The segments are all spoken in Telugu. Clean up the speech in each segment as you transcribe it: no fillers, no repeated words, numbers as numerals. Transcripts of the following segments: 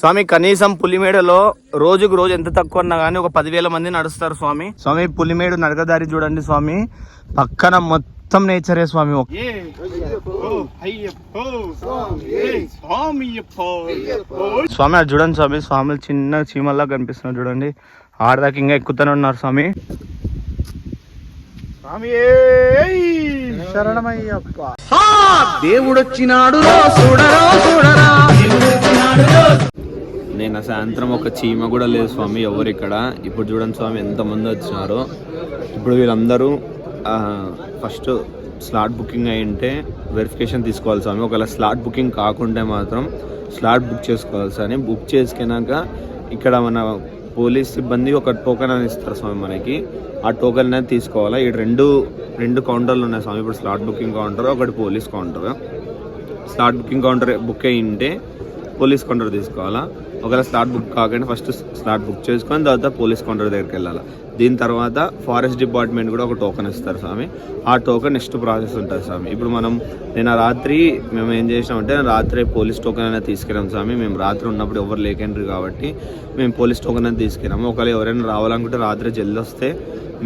స్వామి కనీసం పులిమేడలో రోజుకు రోజు ఎంత తక్కువ ఉన్నా కానీ ఒక 10,000 మంది నడుస్తారు స్వామి. స్వామి పులిమేడు నడకదారి చూడండి స్వామి, పక్కన మొత్తం నేచరే స్వామి. స్వామి అది చూడండి స్వామి, స్వాములు చిన్న చీమల్లా కనిపిస్తున్నారు చూడండి. ఆడదాకా ఇంకా ఎక్కుతూనే ఉన్నారు స్వామి. దేవుడొచ్చినాడు నేను సాయంత్రం ఒక చీమ కూడా లేదు స్వామి ఎవరు ఇక్కడ. ఇప్పుడు చూడండి స్వామి ఎంతమంది వచ్చినారో. ఇప్పుడు వీళ్ళందరూ ఫస్ట్ స్లాట్ బుకింగ్ అయ్యింటే వెరిఫికేషన్ తీసుకోవాలి స్వామి. ఒకవేళ స్లాట్ బుకింగ్ కాకుంటే మాత్రం స్లాట్ బుక్ చేసుకోవాలి స్వామి. బుక్ చేసుకున్నాక ఇక్కడ మన పోలీస్ సిబ్బంది ఒక టోకెన్ అని ఇస్తారు స్వామి మనకి. ఆ టోకెన్ అనేది తీసుకోవాలా. ఈ రెండు కౌంటర్లు ఉన్నాయి స్వామి. ఇప్పుడు స్లాట్ బుకింగ్ కౌంటర్, ఒకటి police counter. Slot booking counter book అయ్యింటే పోలీస్ కౌంటర్ తీసుకోవాలా. ఒకవేళ స్లాట్ బుక్ కాకుండా ఫస్ట్ స్లాట్ బుక్ చేసుకొని తర్వాత పోలీస్ కౌంటర్ దగ్గరికి వెళ్ళాలి. దీని తర్వాత ఫారెస్ట్ డిపార్ట్మెంట్ కూడా ఒక టోకెన్ ఇస్తారు స్వామి. ఆ టోకెన్ నెక్స్ట్ ప్రాసెస్ ఉంటుంది స్వామి. ఇప్పుడు నేను రాత్రి మేము ఏం చేసినామంటే రాత్రి పోలీస్ టోకెన్ అనేది తీసుకెళ్ళాం స్వామి. మేము రాత్రి ఉన్నప్పుడు ఎవరు లేకండ్రు కాబట్టి మేము పోలీస్ టోకెన్ అనేది తీసుకెళ్ళాము. ఒకవేళ ఎవరైనా రావాలనుకుంటే రాత్రి జల్ది వస్తే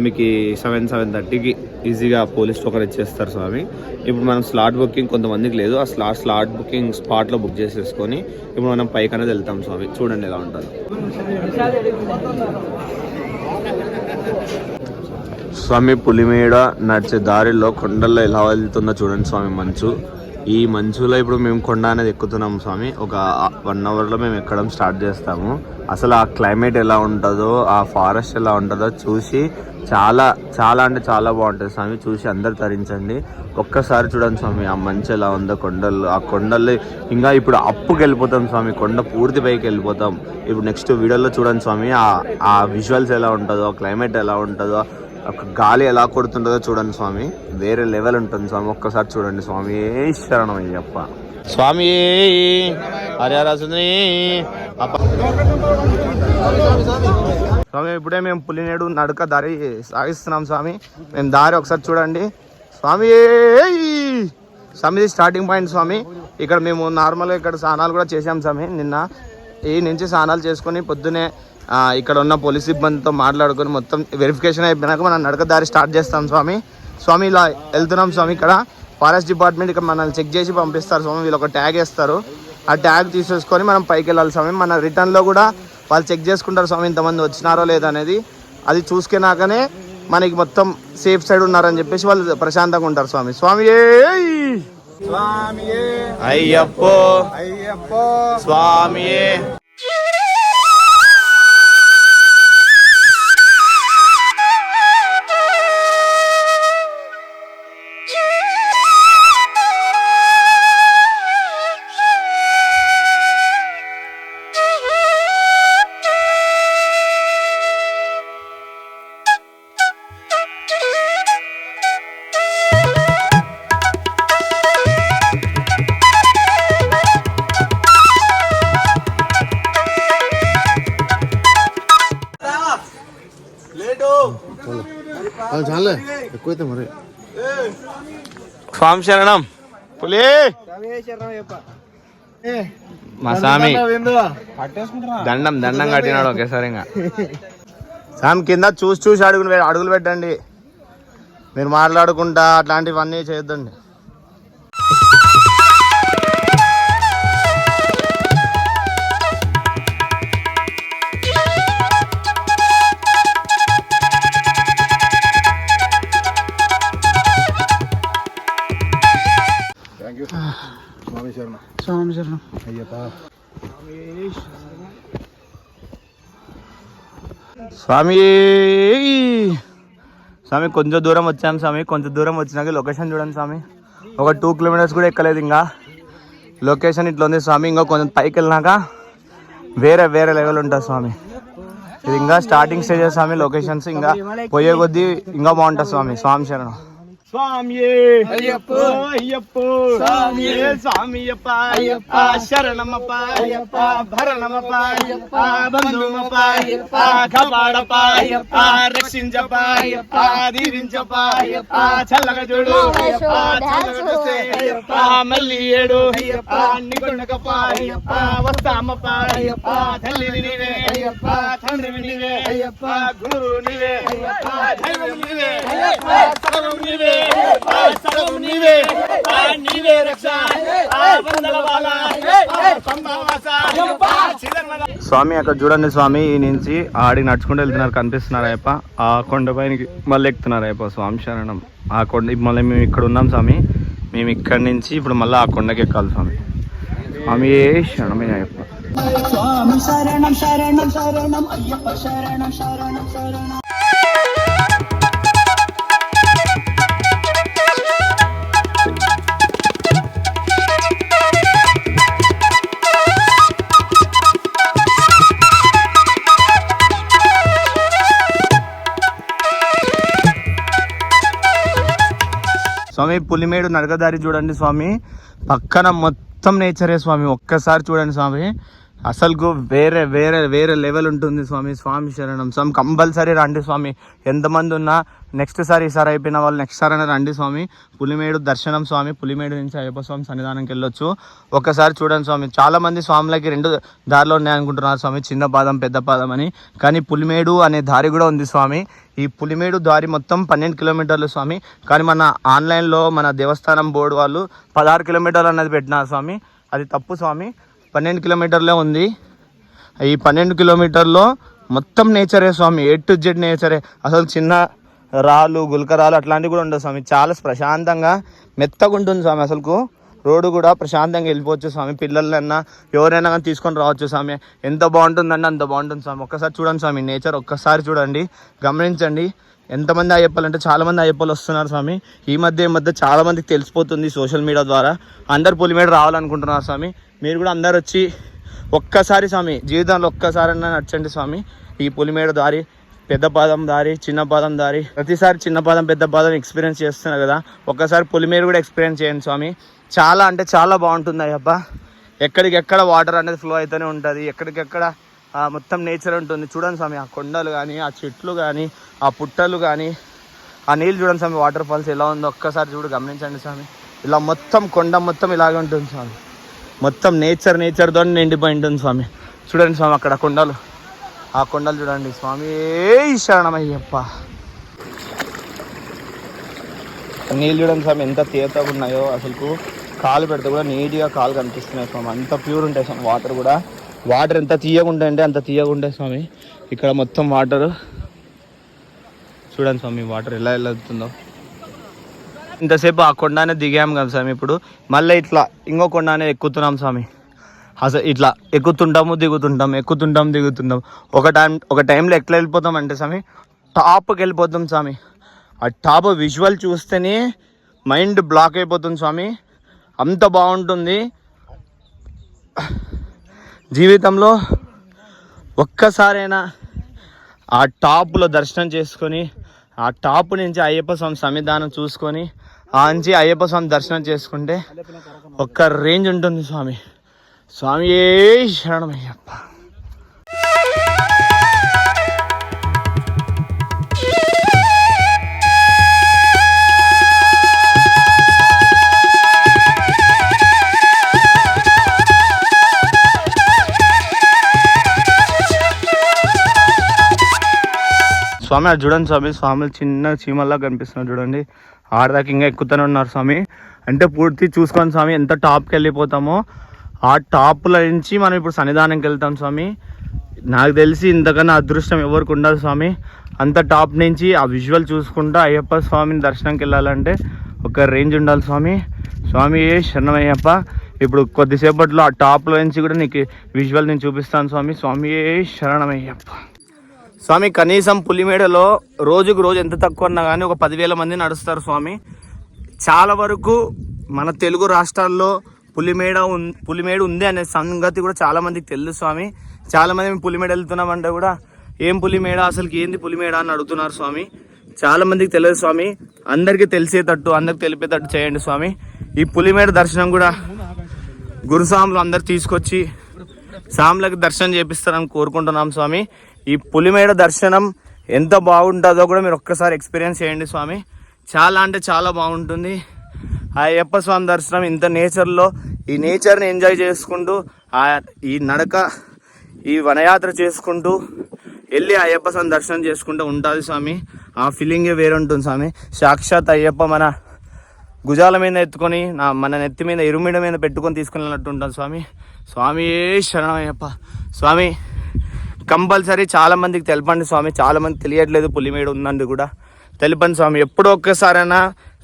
మీకు 7:30కి ఈజీగా పోలీస్ టోకెన్ ఇచ్చేస్తారు స్వామి. ఇప్పుడు మనం స్లాట్ బుకింగ్ కొంతమందికి లేదు, ఆ స్లాట్ బుకింగ్ స్పాట్లో బుక్ చేసేసుకొని ఇప్పుడు మనం పైకి అనేది వెళ్తాం స్వామి. చూడండి ఎలా ఉంటుంది. స్వామి పులిమేడ నడిచే దారిలో కొండల్లో ఎలా వెళ్తుందో చూడండి స్వామి మంచు. ఈ మంచులో ఇప్పుడు మేము కొండ అనేది ఎక్కుతున్నాం స్వామి. ఒక 1 అవర్లో మేము ఎక్కడం స్టార్ట్ చేస్తాము. అసలు ఆ క్లైమేట్ ఎలా ఉంటుందో, ఆ ఫారెస్ట్ ఎలా ఉంటుందో చూసి చాలా చాలా అంటే చాలా బాగుంటుంది స్వామి. చూసి అందరు తరించండి. ఒక్కసారి చూడండి స్వామి ఆ మంచు ఎలా ఉందో కొండలు. ఆ కొండలు ఇంకా ఇప్పుడు అప్పుకి వెళ్ళిపోతాం స్వామి. కొండ పూర్తి పైకి వెళ్ళిపోతాం. ఇప్పుడు నెక్స్ట్ వీడియోలో చూడండి స్వామి ఆ విజువల్స్ ఎలా ఉంటుందో, ఆ క్లైమేట్ ఎలా ఉంటుందో, ఒక గాలి ఎలా కొడుతుంటుందో చూడండి స్వామి. వేరే లెవెల్ ఉంటుంది స్వామి. ఒక్కసారి చూడండి స్వామి. శరణం అయ్యప్ప స్వామి. హరిహరాసుని స్వామి. ఇప్పుడే మేము పులినేడు నడక దారి సాగిస్తున్నాం స్వామి. మేము దారి ఒకసారి చూడండి స్వామి. స్వామి స్టార్టింగ్ పాయింట్ స్వామి. ఇక్కడ మేము నార్మల్గా ఇక్కడ స్నానాలు కూడా చేసాం స్వామి. నిన్న ఈ నుంచి స్నానాలు చేసుకొని పొద్దునే ఇక్కడ ఉన్న పోలీస్ సిబ్బందితో మాట్లాడుకొని మొత్తం వెరిఫికేషన్ అయిపోయినాక మనం నడక దారి స్టార్ట్ చేస్తాం స్వామి. స్వామి ఇలా వెళ్తున్నాం స్వామి. ఇక్కడ ఫారెస్ట్ డిపార్ట్మెంట్ ఇక్కడ మనల్ని చెక్ చేసి పంపిస్తారు స్వామి. వీళ్ళు ఒక ట్యాగ్ వేస్తారు. ఆ ట్యాగ్ తీసేసుకొని మనం పైకి వెళ్ళాలి స్వామి. మన రిటర్న్లో కూడా వాళ్ళు చెక్ చేసుకుంటారు స్వామి ఇంతమంది వచ్చినారో లేదనేది. అది చూసుకున్నాకనే మనకి మొత్తం సేఫ్ సైడ్ ఉన్నారని చెప్పేసి వాళ్ళు ప్రశాంతంగా ఉంటారు స్వామి. స్వామి అయ్యప్పో స్వామి. ఎక్కువైతే మరి స్వామి శరణం. పులి మా స్వామి దండం కట్టినాడు ఒకేసారి. ఇంకా స్వామి కింద చూసి అడుగులు పెట్టండి. మీరు మాట్లాడుకుంటా అట్లాంటివన్నీ చేయొద్దండి. స్వామి శరణం అయ్యప్ప. స్వామి స్వామి కొంచెం దూరం వచ్చాం స్వామి. కొంచెం దూరం వచ్చినాక లొకేషన్ చూడండి స్వామి. ఒక 2 కిలోమీటర్స్ కూడా ఎక్కలేదు ఇంకా. లొకేషన్ ఇట్లా ఉంది స్వామి. ఇంకా కొంచెం పైకి వెళ్ళినాక వేరే లెవెల్ ఉంటుంది స్వామి. ఇది ఇంకా స్టార్టింగ్ స్టేజెస్ స్వామి. లొకేషన్స్ ఇంకా పోయే కొద్దీ ఇంకా బాగుంటుంది స్వామి. స్వామి శరణం. స్వామియే అయ్యప్ప అయ్యప్ప స్వామియే స్వామియప్ప అయ్యప్ప శరణమప్ప అయ్యప్ప భరణమప్ప అయ్యప్ప బంధుమప్ప అయ్యప్ప కాపాడప్ప అయ్యప్ప రక్షించప్ప అయ్యప్ప దీవించప్ప అయ్యప్ప చల్లగా చూడు అయ్యప్ప చల్లగా చూస్తే అయ్యప్ప మళ్ళీ ఏడు అయ్యప్ప నిగుండకప్ప అయ్యప్ప వస్తామప్ప అయ్యప్ప తల్లిని నీవే అయ్యప్ప తండ్రిని నీవే అయ్యప్ప గురువు నీవే అయ్యప్ప దైవం నీవే అయ్యప్ప సర్వం నీవే సర్వం నీవే నీవే రక్ష స్వామి అక్కడ చూడండి స్వామి ఈ నుంచి ఆడి నడుచుకుంటూ వెళ్తున్నారు కనిపిస్తున్నారు అయ్యప్ప ఆ కొండ పైనకి మళ్ళీ ఎక్కుతున్నారు అయ్యప్ప స్వామి శరణం ఆ కొండ మళ్ళీ మేము ఇక్కడ ఉన్నాం స్వామి మేము ఇక్కడి నుంచి ఇప్పుడు మళ్ళీ ఆ కొండకి ఎక్కాలి స్వామి స్వామి శరణమే అయ్యప్ప స్వామి శరణం శరణం శరణం అయ్యప్ప శరణం శరణం శరణం స్వామి పులిమేడు నడకదారి చూడండి స్వామి పక్కన మొత్తం నేచరే స్వామి ఒక్కసారి చూడండి స్వామి అసలుకు వేరే వేరే వేరే లెవెల్ ఉంటుంది స్వామి స్వామి శరణం స్వామి కంపల్సరీ రండి స్వామి ఎంతమంది ఉన్నా నెక్స్ట్ సారి ఈసారి అయిపోయిన వాళ్ళు నెక్స్ట్ సారి అయినా రండి స్వామి పులిమేడు దర్శనం స్వామి పులిమేడు నుంచి అయ్యప్ప స్వామి సన్నిధానంకి వెళ్ళొచ్చు ఒక్కసారి చూడండి స్వామి చాలా మంది స్వాములకి రెండు దారిలో ఉన్నాయనుకుంటున్నారు స్వామి చిన్న పాదం పెద్ద పాదం అని కానీ పులిమేడు అనే దారి కూడా ఉంది స్వామి ఈ పులిమేడు దారి మొత్తం 12 కిలోమీటర్లు స్వామి కానీ మన ఆన్లైన్లో మన దేవస్థానం బోర్డు వాళ్ళు 16 కిలోమీటర్లు అన్నది పెట్టినారు స్వామి అది తప్పు స్వామి 12 కిలోమీటర్లే ఉంది ఈ 12 కిలోమీటర్లో మొత్తం నేచరే స్వామి A to Z నేచరే అసలు చిన్న రాళ్ళు గుల్కరాలు అట్లాంటివి కూడా ఉండవు స్వామి చాలా ప్రశాంతంగా మెత్తగా ఉంటుంది స్వామి అసలుకు రోడ్డు కూడా ప్రశాంతంగా వెళ్ళిపోవచ్చు స్వామి పిల్లలన్నా ఎవరైనా కానీ తీసుకొని రావచ్చు స్వామి ఎంత బాగుంటుందంటే అంత బాగుంటుంది స్వామి ఒక్కసారి చూడండి స్వామి నేచర్ ఒక్కసారి చూడండి గమనించండి ఎంతమంది అయ్యప్పలు అంటే చాలామంది అయ్యప్పలు వస్తున్నారు స్వామి ఈ మధ్య చాలామందికి తెలిసిపోతుంది సోషల్ మీడియా ద్వారా అందరు పులిమేడు రావాలనుకుంటున్నారు స్వామి మీరు కూడా అందరు వచ్చి ఒక్కసారి స్వామి జీవితంలో ఒక్కసారైనా నడచండి స్వామి ఈ పులిమేడు దారి పెద్ద పాదం దారి చిన్న పాదం దారి ప్రతిసారి చిన్న పాదం పెద్ద పాదం ఎక్స్పీరియన్స్ చేస్తున్నారు కదా ఒక్కసారి పులిమేడు కూడా ఎక్స్పీరియన్స్ చేయండి స్వామి చాలా అంటే చాలా బాగుంటుంది అయ్యప్ప ఎక్కడికెక్కడ వాటర్ అనేది ఫ్లో అవుతూనే ఉంటుంది ఎక్కడికెక్కడ మొత్తం నేచర్ ఉంటుంది చూడండి స్వామి ఆ కొండలు కానీ ఆ చెట్లు కానీ ఆ పుట్టలు కానీ ఆ నీళ్ళు చూడండి స్వామి వాటర్ ఫాల్స్ ఎలా ఉందో ఒక్కసారి చూడు గమనించండి స్వామి ఇలా మొత్తం కొండ మొత్తం ఇలాగే ఉంటుంది స్వామి మొత్తం నేచర్తో నిండిపోయి ఉంటుంది స్వామి చూడండి స్వామి అక్కడ కొండలు ఆ కొండలు చూడండి స్వామి శరణమయ్యప్ప నీళ్ళు చూడండి స్వామి ఎంత తీతగా ఉన్నాయో అసలు కాలు పెడితే కూడా నీట్గా కాలు కనిపిస్తున్నాయి స్వామి అంత ప్యూర్ ఉంటాయి స్వామి వాటర్ ఎంత తీయగా ఉంటాయంటే అంత తీయగా ఉంటాయి స్వామి ఇక్కడ మొత్తం వాటర్ చూడండి స్వామి వాటర్ ఎలా వెళ్తుందో ఇంతసేపు ఆ కొండనే దిగాం కదా స్వామి ఇప్పుడు మళ్ళీ ఇట్లా ఇంకో కొండనే ఎక్కుతున్నాం స్వామి అసలు ఇట్లా ఎక్కుతుంటాము దిగుతుంటాం ఒక టైంలో ఎట్లా వెళ్ళిపోతాం అంటే స్వామి టాప్కి వెళ్ళిపోతాం స్వామి ఆ టాప్ విజువల్ చూస్తేనే మైండ్ బ్లాక్ అయిపోతుంది స్వామి అంత బాగుంటుంది జీవితంలో ఒక్కసారైనా ఆ టాప్లో దర్శనం చేసుకొని ఆ టాప్ నుంచి అయ్యప్ప స్వామి సన్నిధానం చూసుకొని ఆ నుంచి అయ్యప్ప స్వామి దర్శనం చేసుకుంటే ఒక్క రేంజ్ ఉంటుంది స్వామి స్వామియే శరణమయ్యప్ప స్వామి అది చూడండి స్వామి స్వాములు చిన్న చీమల్లా కనిపిస్తున్నారు చూడండి ఆడదాకా ఇంకా ఎక్కుతూనే ఉన్నారు స్వామి అంటే పూర్తి చూసుకోండి స్వామి ఎంత టాప్కి వెళ్ళిపోతామో ఆ టాప్ల నుంచి మనం ఇప్పుడు సన్నిధానంకి వెళ్తాం స్వామి నాకు తెలిసి ఇంతకన్నా అదృష్టం ఎవరికి ఉండదు స్వామి అంత టాప్ నుంచి ఆ విజువల్ చూసుకుంటూ అయ్యప్ప స్వామిని దర్శనంకి వెళ్ళాలంటే ఒక రేంజ్ ఉండాలి స్వామి స్వామి శరణమయ్యప్ప ఇప్పుడు కొద్దిసేపట్లో ఆ టాప్లో నుంచి కూడా నీకు విజువల్ నేను చూపిస్తాను స్వామి స్వామి శరణమయ్యప్ప స్వామి కనీసం పులిమేడలో రోజుకు రోజు ఎంత తక్కువ ఉన్నా కానీ ఒక 10,000 మంది నడుస్తారు స్వామి చాలా వరకు మన తెలుగు రాష్ట్రాల్లో పులిమేడు ఉంది అనే సంగతి కూడా చాలా మందికి తెలుసు స్వామి చాలామంది మేము పులిమేడ వెళ్తున్నామంటే కూడా ఏం పులిమేడ అసలుకి ఏంది పులిమేడ అని అడుగుతున్నారు స్వామి చాలా మందికి తెలియదు స్వామి, అందరికీ తెలిసేటట్టు అందరికి తెలిపేటట్టు చేయండి స్వామి. ఈ పులిమేడ దర్శనం కూడా గురుస్వాములు అందరు తీసుకొచ్చి స్వాములకు దర్శనం చేపిస్తారని కోరుకుంటున్నాం స్వామి. ఈ పులిమేడ దర్శనం ఎంత బాగుంటుందో కూడా మీరు ఒక్కసారి ఎక్స్పీరియన్స్ చేయండి స్వామి. చాలా అంటే చాలా బాగుంటుంది. ఆ అయ్యప్ప స్వామి దర్శనం ఇంత నేచర్లో, ఈ నేచర్ని ఎంజాయ్ చేసుకుంటూ ఈ నడక, ఈ వనయాత్ర చేసుకుంటూ వెళ్ళి అయ్యప్ప స్వామి దర్శనం చేసుకుంటూ ఉంటుంది స్వామి. ఆ ఫీలింగే వేరే ఉంటుంది స్వామి. సాక్షాత్ అయ్యప్ప మన భుజాల మీద ఎత్తుకొని మన నెత్తి మీద ఇరుమిడ మీద పెట్టుకొని తీసుకెళ్ళినట్టు ఉంటుంది స్వామి. స్వామి శరణం అయ్యప్ప. స్వామి కంపల్సరీ చాలా మందికి తెలపండి స్వామి. చాలా మంది తెలియట్లేదు పులిమేడ ఉందండి కూడా తెలపండి స్వామి. ఎప్పుడో ఒక్కసారైనా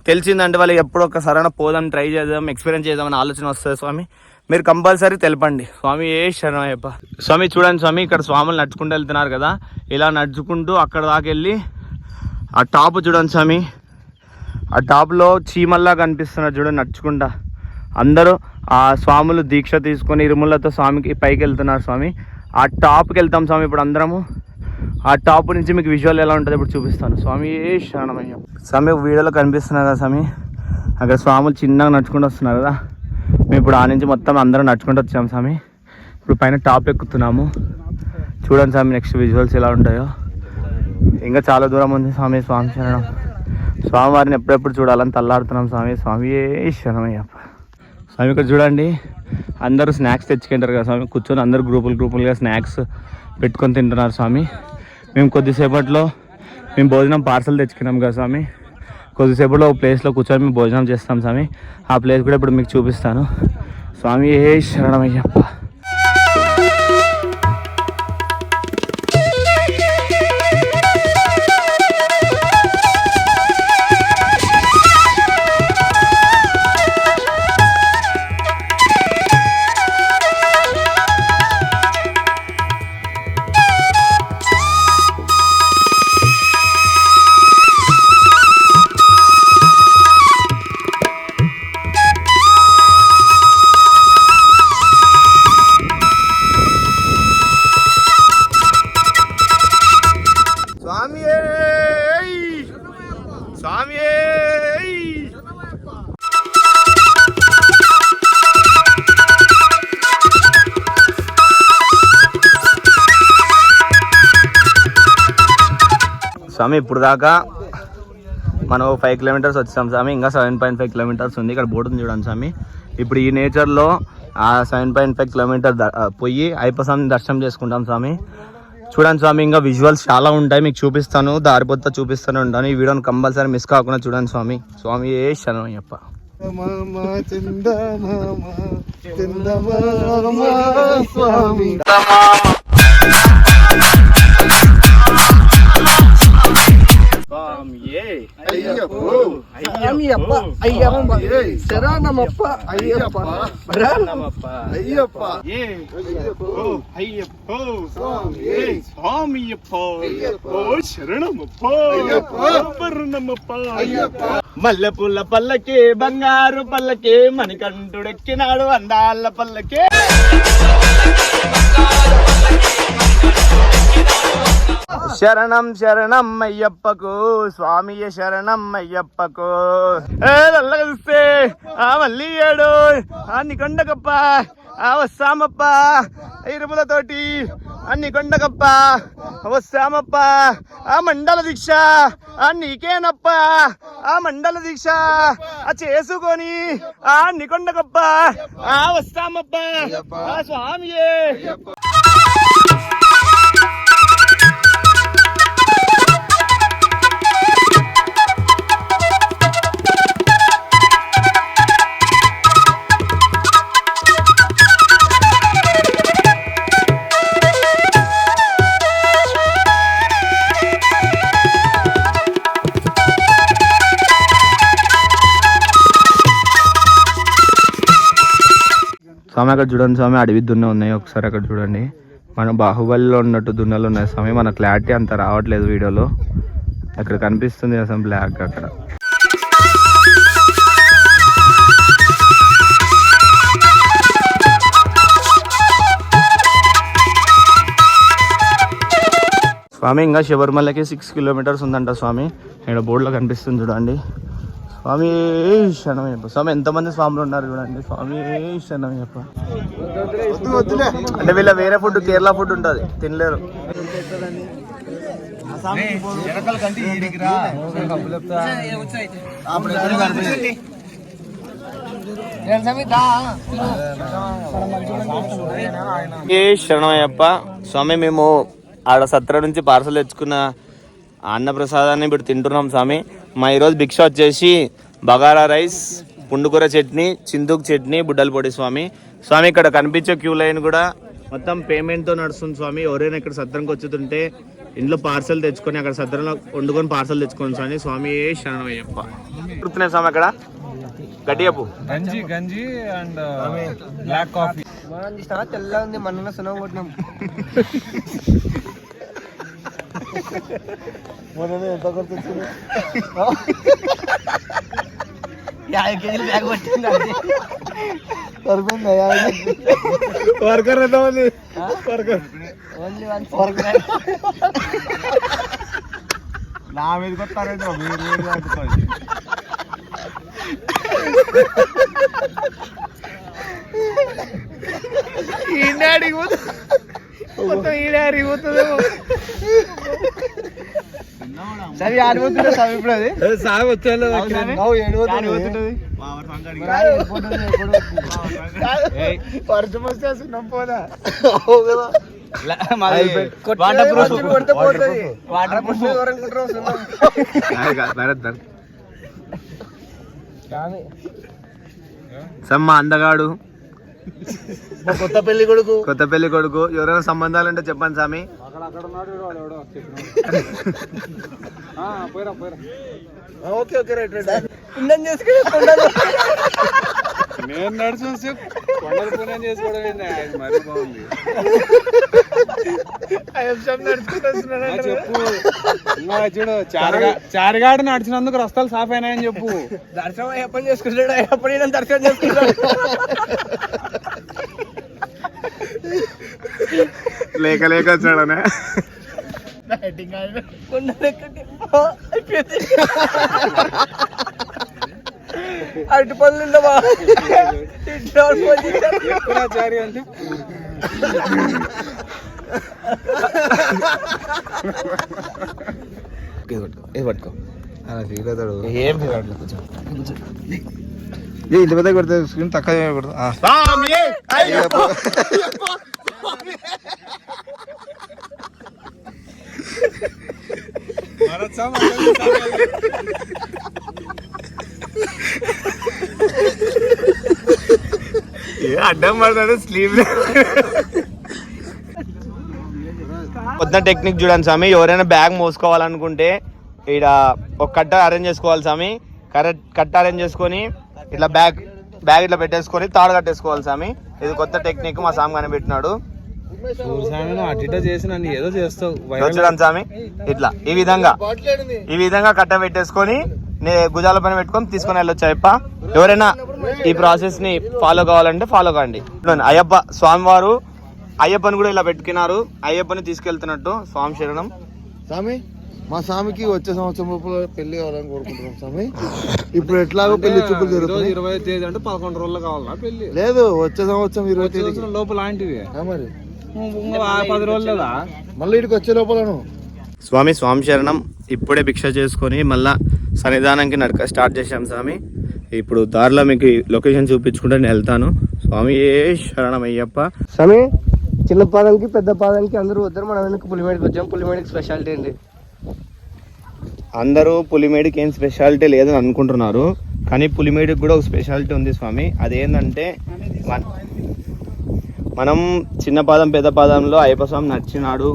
తెలిసిందంటే వాళ్ళకి ఎప్పుడో ఒక్కసారైనా పోదాం, ట్రై చేద్దాం, ఎక్స్పీరియన్స్ చేద్దామని ఆలోచన వస్తుంది స్వామి. మీరు కంపల్సరీ తెలపండి స్వామి. శరణం అయ్యప్ప. స్వామి చూడండి స్వామి, ఇక్కడ స్వాములు నడుచుకుంటూ వెళ్తున్నారు కదా, ఇలా నడుచుకుంటూ అక్కడ దాకా వెళ్ళి ఆ టాప్ చూడండి స్వామి. ఆ టాప్లో చీమల్లా కనిపిస్తున్నారు చూడండి నడుచుకుంటా. అందరూ ఆ స్వాములు దీక్ష తీసుకొని ఇరుములతో స్వామికి పైకి వెళ్తున్నారు స్వామి. ఆ టాప్కి వెళ్తాం స్వామి ఇప్పుడు అందరము. ఆ టాప్ నుంచి మీకు విజువల్ ఎలా ఉంటుంది ఇప్పుడు చూపిస్తాను స్వామి. శరణమయ్య స్వామి. వీడియోలో కనిపిస్తున్నారు కదా స్వామి, అక్కడ స్వాములు చిన్నగా నడుచుకుంటూ వస్తున్నారు కదా. మేము ఇప్పుడు ఆ నుంచి మొత్తం అందరం నడుచుకుంటూ వచ్చాము స్వామి. ఇప్పుడు పైన టాప్ ఎక్కుతున్నాము. చూడండి స్వామి నెక్స్ట్ విజువల్స్ ఎలా ఉంటాయో. ఇంకా చాలా దూరం ఉంది స్వామి. స్వామి శరణం. స్వామివారిని ఎప్పుడెప్పుడు చూడాలని తల్లాడుతున్నాం స్వామి. స్వామి శరణమయ్యప్ప. స్వామి ఇక్కడ చూడండి, అందరూ స్నాక్స్ తెచ్చుకుంటారు కదా స్వామి. కూర్చొని అందరూ గ్రూపులుగా స్నాక్స్ పెట్టుకొని తింటున్నారు స్వామి. మేము కొద్దిసేపట్లో మేము భోజనం పార్సల్ తెచ్చుకున్నాం కదా స్వామి. కొద్దిసేపట్లో ఒక ప్లేస్లో కూర్చొని మేము భోజనం చేస్తాం స్వామి. ఆ ప్లేస్ కూడా ఇప్పుడు మీకు చూపిస్తాను. స్వామి శరణమయ్యప్ప. స్వామి ఇప్పుడు దాకా మనం 5 కిలోమీటర్స్ వచ్చాం స్వామి. ఇంకా 7.5 కిలోమీటర్స్ ఉంది. ఇక్కడ బోర్డు ఉంది చూడండి స్వామి. ఇప్పుడు ఈ నేచర్లో ఆ 7.5 కిలోమీటర్ పోయి అయ్యప్ప స్వామిని దర్శనం చేసుకుంటాం స్వామి. చూడండి స్వామి, ఇంకా విజువల్స్ చాలా ఉంటాయి, మీకు చూపిస్తాను. దారిపోతా చూపిస్తూనే ఉంటాను. ఈ వీడియోని కంపల్సరీ మిస్ కాకుండా చూడండి స్వామి. స్వామి శరణం అయ్యప్ప. మల్లెపూల పల్లకే, బంగారు పల్లకే, మణికంఠుడెక్కినాడు అందాల పల్లకే. శరణం శరణం అయ్యప్పకు స్వామియ శరణం అయ్యప్పకు. నల్లగా చూస్తే ఆ మళ్ళీ ఏడు అన్ని కొండకప్ప వస్తామప్ప ఇరుములతోటి అన్ని కొండకప్ప వస్తామప్ప. ఆ మండల దీక్ష నీకేనప్ప, ఆ మండల దీక్ష చేసుకొని అన్ని కొండకప్ప వస్తామప్ప స్వామియే. స్వామి అక్కడ చూడండి స్వామి, అడవి దున్న ఉన్నాయి. ఒకసారి అక్కడ చూడండి, మన బాహుబలిలో ఉన్నట్టు దున్నలు ఉన్నాయి స్వామి. మన క్లారిటీ అంత రావట్లేదు వీడియోలో. అక్కడ కనిపిస్తుంది అసలు బ్లాక్ అక్కడ. స్వామి ఇంకా శబరిమలకి 6 కిలోమీటర్స్ ఉందంట స్వామి. ఇక్కడ బోర్డులో కనిపిస్తుంది చూడండి. స్వామి శరణమయ్యప్ప. స్వామి ఎంతమంది స్వాములు ఉన్నారు చూడండి. స్వామి శరణమయ్యప్ప. అంటే వీళ్ళ వేరే ఫుడ్, కేరళ ఫుడ్ ఉంటుంది, తినలేరు. శరణమయ్యప్ప. స్వామి మేము ఆడ సత్ర నుంచి పార్సల్ తెచ్చుకున్న అన్నప్రసాదాన్ని ఇప్పుడు తింటున్నాం స్వామి. మా ఈరోజు భిక్ష వచ్చేసి బగారా రైస్, పుండుకూర చట్నీ, చింతూకు చట్నీ, బుడ్డల పొడి స్వామి. స్వామి ఇక్కడ కనిపించే క్యూ లైన్ కూడా మొత్తం పేమెంట్తో నడుస్తుంది స్వామి. ఎవరైనా ఇక్కడ సత్రంకి వచ్చుతుంటే ఇంట్లో పార్సల్ తెచ్చుకొని అక్కడ సత్రంలో వండుకొని పార్సల్ తెచ్చుకోండి స్వామి. స్వామి శరణమయ్యప్ప. గుర్తున్నాయి స్వామి అక్కడ గట్టియప్పు గంజి గంజి అండ్ బ్లాక్ కాఫీ. తెల్లగా ఉంది, మన సున్నం కొట్టినాం. ఎంత గుర్తొచ్చింది? 50 కేజీలు బ్యాగ్ పట్టింది. వర్కర్ ఎంత ఉంది? వర్కర్ ఓన్లీ 1 4 నా మీదకి వస్తారంటే మీరు సరే ఆడిపోతుండే సార్ ఇప్పుడు అది సాగు వచ్చేది వర్షం వస్తే సున్నం పోదా. సమ్మ అందగాడు, కొత్త పెళ్లి కొడుకు ఎవరైనా సంబంధాలు ఉంటే చెప్పండి స్వామి. Okay okay right right. పుణ్యం చేసుకుని నేను నడుచు కొండలు పుణ్యం చేసుకోవడం మరి బాగుంది. చెప్పు చూడు, చారిగాడు నడిచినందుకు రస్తాలు సాఫ్ అయినాయని చెప్పు. దర్శనం ఎప్పుడు చేసుకుంటాడు? ఎప్పుడు దర్శనం చేసుకుంటాడు? లేక లేక వచ్చాడనే అటు పనులు చారి అంటే పట్టుకో అలా ఫీల్ అవుతాడు. ఏం ఇంత పెద్ద కొడితే స్క్రీన్ తక్కువ కొడతా. అడ్డం పడతాడు స్లీవ్. కొత్త టెక్నిక్ చూడండి స్వామి. ఎవరైనా బ్యాగ్ మోసుకోవాలనుకుంటే ఇక్కడ ఒక కట్ట అరేంజ్ చేసుకోవాలి స్వామి. కట్ట అరేంజ్ చేసుకొని ఇట్లా బ్యాగ్ ఇట్లా పెట్టేసుకొని తాడు కట్టేసుకోవాలి స్వామి. ఇది కొత్త టెక్నిక్ మా స్వామి కనిపెట్టినాడు. ఏదో చేస్తావు చూడండి స్వామి. ఇట్లా ఈ విధంగా కట్ట పెట్టేసుకొని భుజాల పైన పెట్టుకొని తీసుకొని వెళ్ళొచ్చు అయ్యప్ప. ఎవరైనా ఈ ప్రాసెస్ ని ఫాలో కావాలంటే ఫాలో కాండి. అయ్యప్ప స్వామివారు అయ్యప్పని కూడా ఇలా పెట్టుకున్నారు. అయ్యప్పని తీసుకెళ్తున్నట్టు. స్వామి శరణం. స్వామి మా స్వామికి వచ్చే సంవత్సరం లోపల పెళ్లి కావాలని కోరుకుంటున్నాం స్వామి. ఇప్పుడు ఎట్లాగో పెళ్లి చూపులు జరుగుతుంది. 20వ తేదీ అంటే 11 రోజులు కావాలా పెళ్లి? లేదు, వచ్చే సంవత్సరం 20వ తేదీ లోపల లాంటివి. మరి 10 రోజులు లేదా? మళ్ళీ ఇటుకి వచ్చే లోపలను స్వామి శరణం. ఇప్పుడే భిక్ష చేసుకొని మళ్ళా సన్నిధానానికి నడక స్టార్ట్ చేశాం స్వామి. ఇప్పుడు దారిలో మీకు లొకేషన్ చూపించుకుంటే నేను వెళ్తాను. స్వామి శరణం అయ్యప్ప. స్వామి చిన్న పాదానికి పెద్ద పాదానికి అందరూ వద్దరు. మనం వెనక పులిమేడికి వచ్చాం. పులిమేడికి స్పెషాలిటీ ఏంటి? అందరూ పులిమేడికి ఏం స్పెషాలిటీ లేదని అనుకుంటున్నారు, కానీ పులిమేడికి కూడా ఒక స్పెషాలిటీ ఉంది స్వామి. అదేంటంటే మనం చిన్న పాదం పెద్ద పాదంలో అయ్యప్ప స్వామి నడిచినాడు,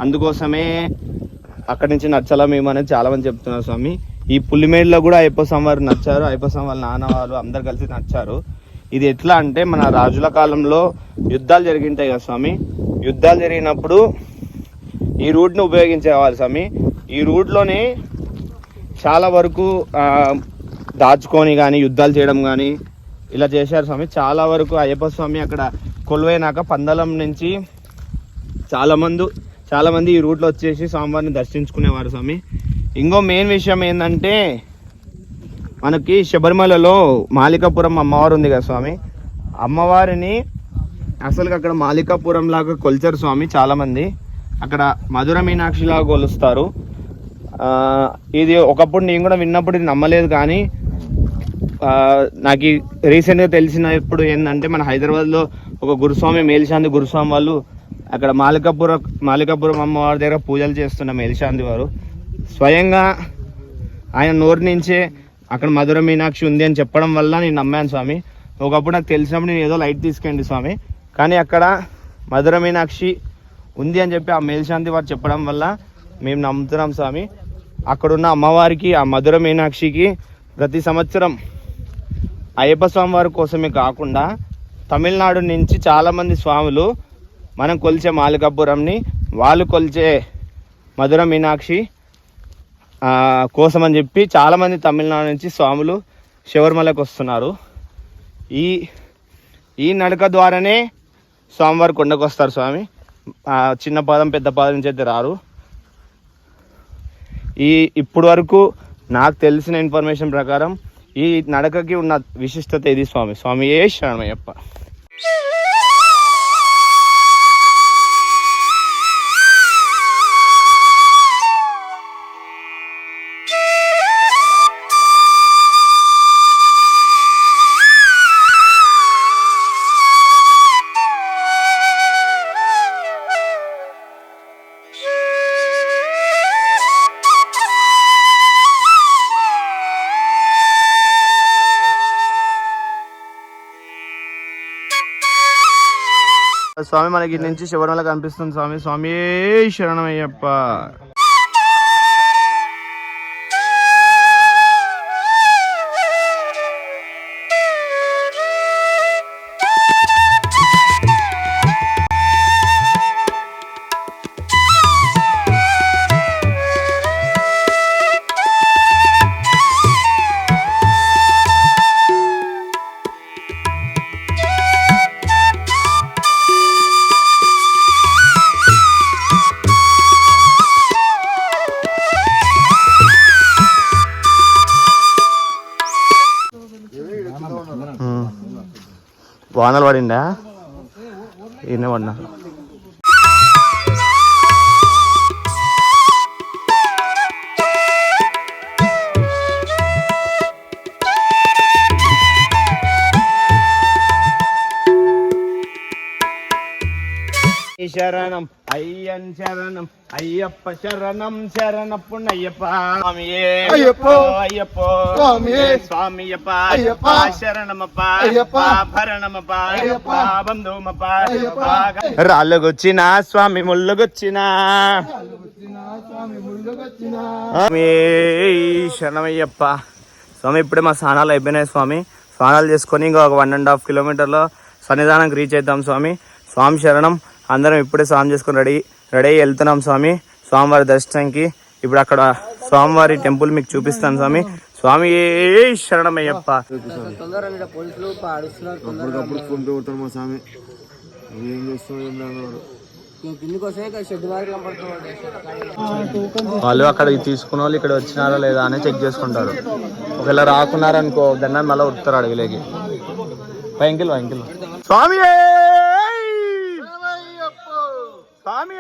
అందుకోసమే అక్కడి నుంచి నచ్చాలా మేము అనేది చాలా మంది చెప్తున్నారు స్వామి. ఈ పులిమేడులో కూడా అయ్యప్ప స్వామి వారు నచ్చారు, అయ్యప్ప స్వామి వాళ్ళ నాన్న వాళ్ళు అందరు కలిసి నచ్చారు. ఇది ఎట్లా అంటే మన రాజుల కాలంలో యుద్ధాలు జరిగింటాయి కదా స్వామి. యుద్ధాలు జరిగినప్పుడు ఈ రూట్ని ఉపయోగించేవాళ్ళు స్వామి. ఈ రూట్లోనే చాలా వరకు దాచుకొని కానీ యుద్ధాలు చేయడం కానీ ఇలా చేశారు స్వామి. చాలా వరకు అయ్యప్ప స్వామి అక్కడ కొలువైనాక పందలం నుంచి చాలా మంది ఈ రూట్లో వచ్చేసి స్వామివారిని దర్శించుకునేవారు స్వామి. ఇంకో మెయిన్ విషయం ఏంటంటే మనకి శబరిమలలో మాలికాపురం అమ్మవారు ఉంది కదా స్వామి, అమ్మవారిని అసలు అక్కడ మాలికాపురం లాగా కొలిచారు స్వామి. చాలామంది అక్కడ మధుర మీనాక్షి లాగా కొలుస్తారు. ఇది ఒకప్పుడు నేను కూడా విన్నప్పుడు ఇది నమ్మలేదు, కానీ నాకు రీసెంట్గా తెలిసినప్పుడు ఏంటంటే మన హైదరాబాద్లో ఒక గురుస్వామి మేల్శాంతి గురుస్వామి వాళ్ళు అక్కడ మాలికాపురం అమ్మవారి దగ్గర పూజలు చేస్తున్న మేల్శాంతి వారు స్వయంగా ఆయన నోరు నుంచే అక్కడ మధుర మీనాక్షి ఉంది అని చెప్పడం వల్ల నేను నమ్మాను స్వామి. ఒకప్పుడు నాకు తెలిసినప్పుడు నేను ఏదో లైట్ తీసుకెళ్ళి స్వామి, కానీ అక్కడ మధుర మీనాక్షి ఉంది అని చెప్పి ఆ మేల్శాంతి వారు చెప్పడం వల్ల మేము నమ్ముతున్నాం స్వామి. అక్కడున్న అమ్మవారికి ఆ మధుర మీనాక్షికి ప్రతి సంవత్సరం అయ్యప్ప స్వామి వారి కోసమే కాకుండా తమిళనాడు నుంచి చాలామంది స్వాములు మనం కొలిచే మాలికాపురంని వాళ్ళు కొలిచే మధుర మీనాక్షి కోసం అని చెప్పి చాలామంది తమిళనాడు నుంచి స్వాములు శబరిమలకు వస్తున్నారు. ఈ నడక ద్వారానే స్వామివారి కొండకు వస్తారు స్వామి. చిన్న పాదం పెద్ద పాదం నుంచి అయితే రారు. ఇప్పుడు వరకు నాకు తెలిసిన ఇన్ఫర్మేషన్ ప్రకారం ఈ నడకకి ఉన్న విశిష్టత ఇది స్వామి. స్వామియే శరణమయ్యప్ప. స్వామి మనకి ఇటు నుంచి శబరిమల కనిపిస్తుంది స్వామి. స్వామి శరణమయ్యప్ప. వానలు పడిందా? ఈయన పడినా. శరణం అయ్యన్ శరణం అయ్యప్ప శరణం శరణప్పున్నయ్యప్ప స్వామియే అయ్యప్ప అయ్యప్ప స్వామియే స్వామియప్ప అయ్యప్ప శరణమప్ప అయ్యప్ప భరణమప్ప అయ్యప్ప బంధుమప్ప అయ్యప్ప. రాళ్ళగొచ్చిన స్వామి ముళ్ళగొచ్చిన స్వామి శరణమయ్యప్ప. స్వామి ఇప్పుడే మా స్నానాలు అయిపోయినాయి స్వామి. స్నానాలు చేసుకొని ఇంకా ఒక 1.5 కిలోమీటర్లో సన్నిధానానికి రీచ్ అవుతాం స్వామి. స్వామి శరణం. అందరం ఇప్పుడే స్నానం చేసుకుని రెడీ అయ్యి వెళ్తున్నాం స్వామి స్వామివారి దర్శనానికి. ఇప్పుడు అక్కడ స్వామివారి టెంపుల్ మీకు చూపిస్తాను స్వామి. స్వామి శరణమయ్యప్ప. వాళ్ళు అక్కడ తీసుకున్న వాళ్ళు ఇక్కడ వచ్చినారా లేదా అని చెక్ చేసుకుంటారు. ఒకవేళ రాకున్నారనుకో దాన్ని మళ్ళీ ఉడతారు అడగలేకి. స్వామి స్వామి